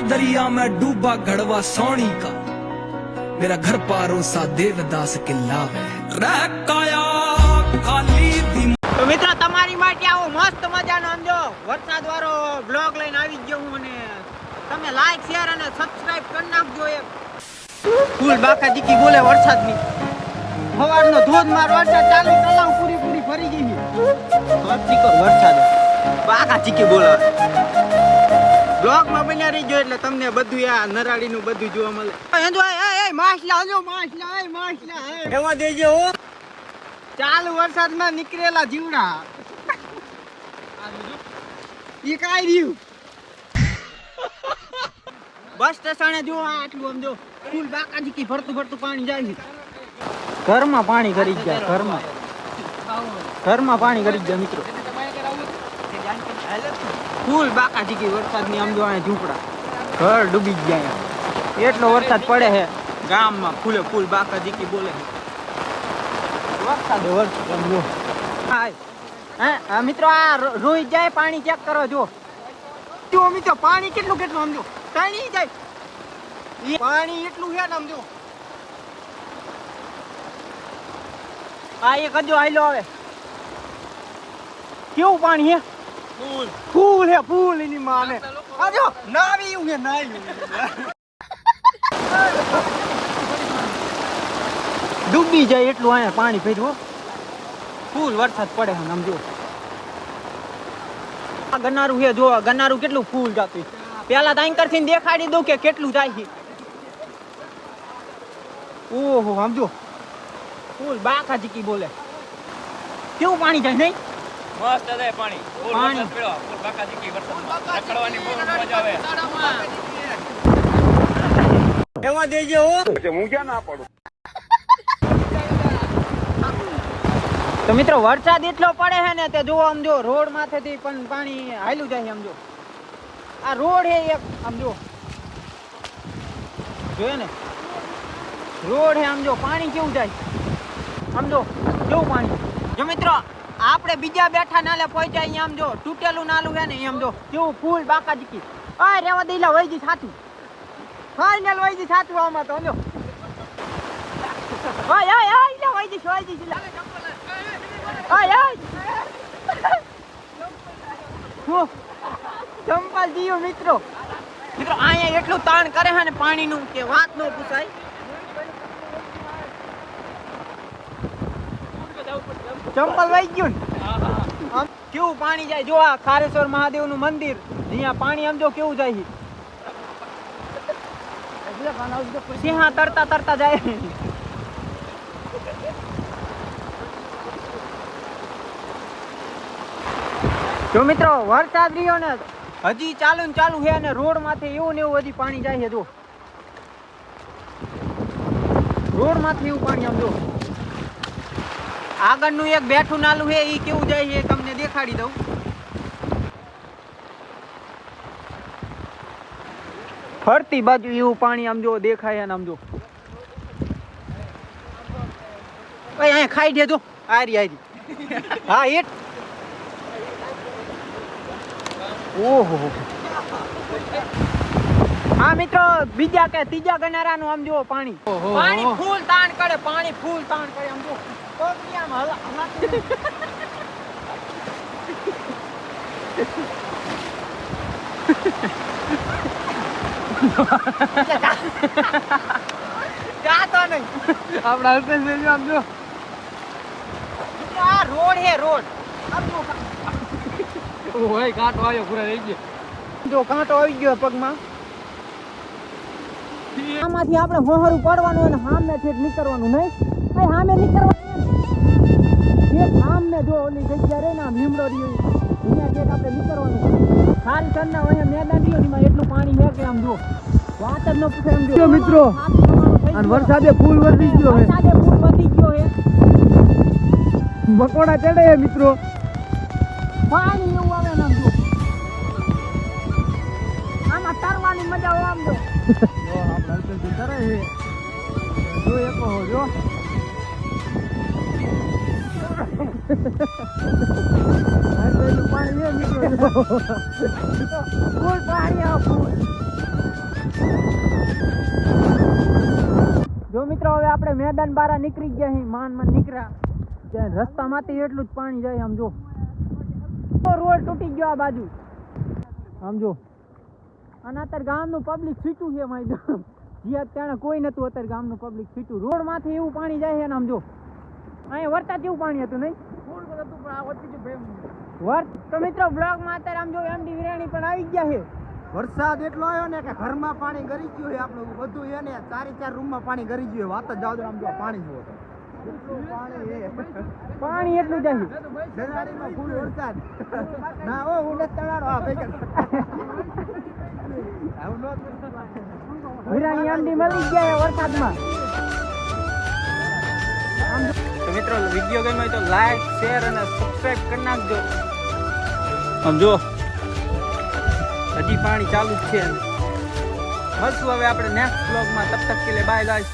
दरिया में डूबा गढ़वा सोनी का मेरा घर पारों सा देवदास किल्ला रह काया खाली તો મિત્રો તમારી માટે આવો મસ્ત મજાનો સમજો વરસાદ વાળો બ્લોગ લઈને આવી ગયો હું અને તમે લાઈક શેર અને સબસ્ક્રાઇબ કરી નાખજો. એક ફૂલ બાકા દીકી બોલે વરસાદની સવારનો ધોધમાર વરસાદ ચાલુ તલાવ પૂરી ભરી ગઈ છે. વરસાદ બાકા દીકી બોલે બ્લોગ માં બન્યા રહીજો એટલે તમને બધું આ નરાડી નું બધું જોવા મળે. માછલા એમાં દેજો ચાલુ વરસાદ માં નીકળેલા જીવડા ઈ કાઈ રહ્યું બસ સ્ટેશને જો આટલું આમ જો ફૂલ બાકાજી કી ભરતું પાણી જાય છે. ઘરમાં પાણી કરી ગયા ઘરમાં પાણી કરી ગયા મિત્રો. ફૂલ બાકાજી કી વરસાદ ની આમ જો આ ઝૂંપડા ઘર ડૂબી ગયા એટલો વરસાદ પડે છે ગામમાં ફૂલ બાકાજી કી બોલે મિત્રો. આ રોઈ જાય પાણી ચેક કરો જો મિત્રો પાણી કેટલું સમજો પાણી જાય પાણી એટલું છે ને સમજો. આ એક હજો આયલો આવે કેવું પાણી હે ફૂલ એની માને આજો નાવી હું હે નાઈ ડૂબી જાય એટલું અહીંયા પાણી ભર્યું ફૂલ વરસાદ પડે છે સમજો. આ ગન્નારું છે જો ગન્નારું કેટલું ફૂલ જાતું પેલા તો એન્કર થી દેખાડી દઉં કે કેટલું જાય છે. ઓહો સમજો ફૂલ બાકા જીકી બોલે કેવું પાણી જાય નહીં મસ્ત જાય પાણી ફૂલ બાકા જીકી વરસાદ રખડવાની બહુ મજા આવે એમાં દેજો હું ક્યાં ના પડું. તો મિત્રો વરસાદ એટલો પડે છે ને તે જો સમજો રોડ માથેથી પણ પાણી હાલ્યું જાય સમજો. આ રોડ હે એક સમજો જોયે ને રોડ હે સમજો પાણી કેવું જાય સમજો કેવું પાણી. જો મિત્રો આપણે બીજા બેઠા નાલે પહોંચ્યા અહીંયા સમજો તૂટેલું નાલું છે ને એમ જો કેવું ફૂલ બાકા જીકી આ રેવા દેલા વૈજી સાચું ફાઈનલ વૈજી સાચું આમાં તો સમજો વૈજી ચંપલ જીઓ મિત્રો અહીંયા એટલું તાણ કરે છે ને પાણી નું કે વાત ન પૂછાય. ચંપલ વહી ગયું ને કેવું પાણી જાય જો આ ખારેશ્વર મહાદેવ નું મંદિર અહીંયા પાણી સમજો કેવું જાય સિંહા તરતા જાય. જો મિત્રો વરસાદ રહ્યો ને હજી ચાલુ છે અને રોડ માથે એવું ને એવું હજી પાણી જાય છે જો રોડ માથે એવું પાણી આમ જો આગળનું એક બેઠું નાલું છે એ કેવું જાય છે તમને દેખાડી દઉં. ફરતી બાજુ એવું પાણી આમ જો દેખાય ને આમ જો અહીંયા ખાઈ દેજો આરી હા એટ ઓહો હા મિત્રો બીજા કે ત્રીજા ગનારાનું આમ જો પાણી ફૂલ તાણ કરે આમ જો જાતો નહીં આપડા અલ્પેશ આમ જો આ રોડ હે રોડ આમ જો ઓય કાંટો આવ્યો પૂરા રહી ગયો જો કાંટો આવી ગયો પગમાં આમાંથી આપણે હોહરું પડવાનું અને સામે ઠેઠ નીકળવાનું નહીં ભાઈ સામે નીકળવાનું ઠેઠ સામે જો ઓલી જગ્યા રે ને આમ લીમડો રહ્યો અહીંયા ઠેઠ આપણે નીકળવાનું ખાલી કરના હોય મેદાન રહ્યો એમાં એટલું પાણી હે કે આમ જો વાત જ ન પૂછે એમ જો મિત્રો અને વરસાદે ફૂલ વધી ગયો હે બકોડા ચડે હે મિત્રો પાણી એવું આવે ને આમ જો આમાં તરવાની મજા આવે આમ જો આપણે કરે છે જો એક હો જો પાણી મિત્રો ફૂલ પાણી આ ફૂલ મિત્રો હવે આપણે મેદાન બારા નીકળી ગયા છીએ, માન નીકળ્યા. ત્યાં રસ્તામાંથી એટલું જ પાણી જાય. આમ જો રોડ તૂટી ગયો આ બાજુ. આમ જો. અને અત્યારે ગામનું પબ્લિક છૂટું છે. મારી જો જ્યાં ત્યાં કોઈ નતું, અત્યારે ગામનું પબ્લિક છૂટું. રોડ માંથી એવું પાણી જાય છે ને. આમ જો અહીંયા વરસાદ જેવું પાણી હતું નહીં? તો મિત્રો બ્લોગ માં અત્યારે આમ જો એમડી વિરાણી પણ આવી ગયા છે. વરસાદ એટલો આવ્યો ને કે ઘરમાં પાણી ગરી ગયું છે. આપણું બધું છે ને 4 રૂમમાં પાણી ગરી ગયું. વાત જ જાવ આમ જો પાણી જુઓ તો. એટલું પાણી છે. પાણી એટલું જાય. દરાડીમાં ફૂલ વરસાદ. ના ઓ હું નથી તણાડો. આ ભાઈ આવું નો વિરાણી એમડી મળી ગયા છે વરસાદમાં. તો મિત્રો વિડીયો ગમ્યો હોય તો લાઈક શેર અને સબસ્ક્રાઇબ કરી નાખજો. આમ જો હજી પાણી ચાલુ જ છે. મળશું હવે આપણે નેક્સ્ટ બ્લોગમાં. તબ તક કે લે બાય ગાઈસ.